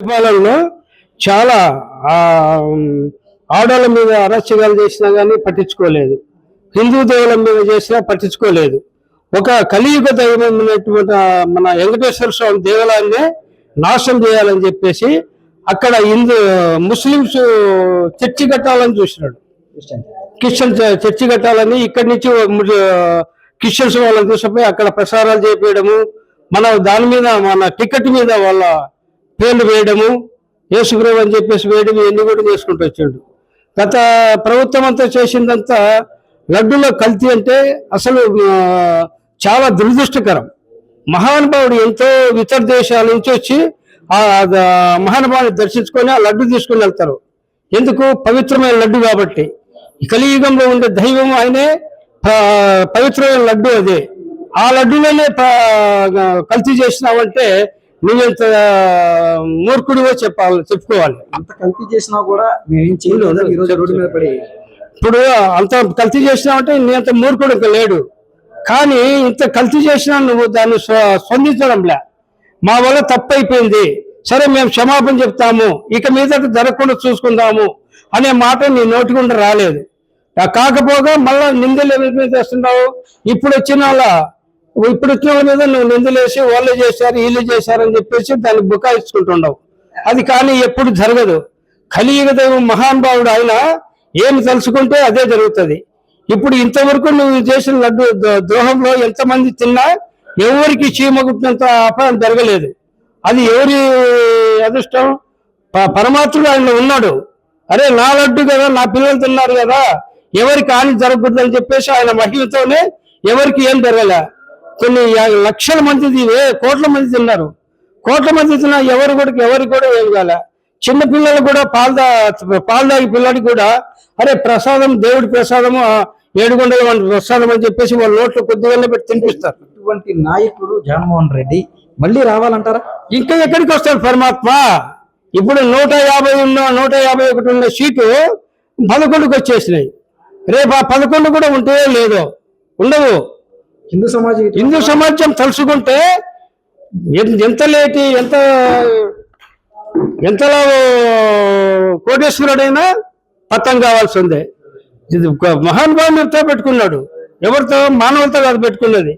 పరిపాలనలో చాలా ఆ, ఆడోళ్ళ మీద అరాచకాలు చేసినా కానీ పట్టించుకోలేదు. హిందూ దేవుల మీద చేసినా పట్టించుకోలేదు. ఒక కలియుగ దైవమైనటువంటి మన వెంకటేశ్వర స్వామి దేవాలయాన్ని నాశనం చేయాలని చెప్పేసి అక్కడ ముస్లింస్ చర్చి కట్టాలని చూసినాడు. క్రిస్టియన్ చర్చి కట్టాలని ఇక్కడి నుంచి క్రిస్టియన్స్ వాళ్ళని తీసుకుపోయి అక్కడ ప్రసారాలు చేపించడము, మన దాని మీద మన టికెట్ మీద వాళ్ళ పేర్లు వేయడము, యేసుప్రభు అని చెప్పేసి వేయడం, ఇవన్నీ కూడా చేసుకుంటూ వచ్చాడు. గత ప్రభుత్వం అంతా చేసిందంతా లడ్డులో కల్తీ అంటే అసలు చాలా దురదృష్టకరం. మహానుభావుడు ఎంతో ఇతర దేశాల నుంచి వచ్చి ఆ మహానుభావుని దర్శించుకొని ఆ లడ్డు తీసుకుని వెళ్తారు. ఎందుకు? పవిత్రమైన లడ్డు కాబట్టి. కలియుగంలో ఉండే దైవం ఆయనే, పవిత్రమైన లడ్డు అదే. ఆ లడ్డులోనే కల్తీ చేసినావంటే నువ్వెంత మూర్ఖుడివో చెప్పుకోవాలి. అంత కల్తీ చేసినా కూడా మేమేం చేయలేదు, ఈ రోజు రోడ్డు మీద పడి. ఇప్పుడు అంత కల్తీ చేసినావంటే నీ అంత మూర్ఖుడు ఇంకా లేడు. కానీ ఇంత కల్తీ చేసినా నువ్వు దాన్ని స్పందించడంలే. మా వల్ల తప్పు అయిపోయింది, సరే మేము క్షమాపణ చెప్తాము, ఇక మీద జరగకుండా చూసుకుందాము అనే మాట నీ నోటి గుండా రాలేదు. కాకపోగా మళ్ళా నిందలు ఎవరి మీద చేస్తున్నావు? ఇప్పుడు వచ్చిన వాళ్ళ మీద నువ్వు నిందలేసి వాళ్ళే చేశారు వీళ్ళు చేశారని చెప్పేసి దాన్ని బుకాయించుకుంటున్నావు. అది కానీ ఎప్పుడు జరగదు. కలియుగ దైవం మహానుభావుడు ఆయన ఏమి తలుచుకుంటే అదే జరుగుతుంది. ఇప్పుడు ఇంతవరకు నువ్వు చేసిన లడ్డు ద్రోహంలో ఎంతమంది తిన్నా ఎవరికి చీమగుట్టినంత అపరాధం జరగలేదు. అది ఎవరి అదృష్టం? పరమాత్ముడు ఆయన ఉన్నాడు. అరే నా లడ్డు కదా, నా పిల్లలు తిన్నారు కదా, ఎవరికి హాని జరగకూడదని చెప్పేసి ఆయన మహిమతోనే ఎవరికి ఏం జరగలే. కొన్ని లక్షల మంది కోట్ల మంది తిన్నారు. కోట్ల మంది తిన్నా ఎవరికి కూడా ఏం కాలే. చిన్న పిల్లలు కూడా పాలు తాగి పిల్లడికి కూడా అరే ప్రసాదం, దేవుడి ప్రసాదము, 7 ప్రసాదం అని చెప్పేసి వాళ్ళ నోట్లో కొద్దిగా పెట్టి తినిపిస్తారు. ఇటువంటి నాయకుడు జగన్మోహన్ రెడ్డి మళ్ళీ రావాలంటారా? ఇంకా ఎక్కడికి వస్తాడు పరమాత్మ? ఇప్పుడు 151 ఉన్న సీటు 11కి వచ్చేసినాయి. రేపు ఆ 11 కూడా ఉంటే లేదో ఉండవు. హిందూ సమాజం తలుచుకుంటే ఎంతలా కోటేశ్వరుడైనా పతం కావాల్సిందే. ఇది మహానుభావునితో పెట్టుకున్నాడు. ఎవరితో? మానవులతో కాదు పెట్టుకున్నది.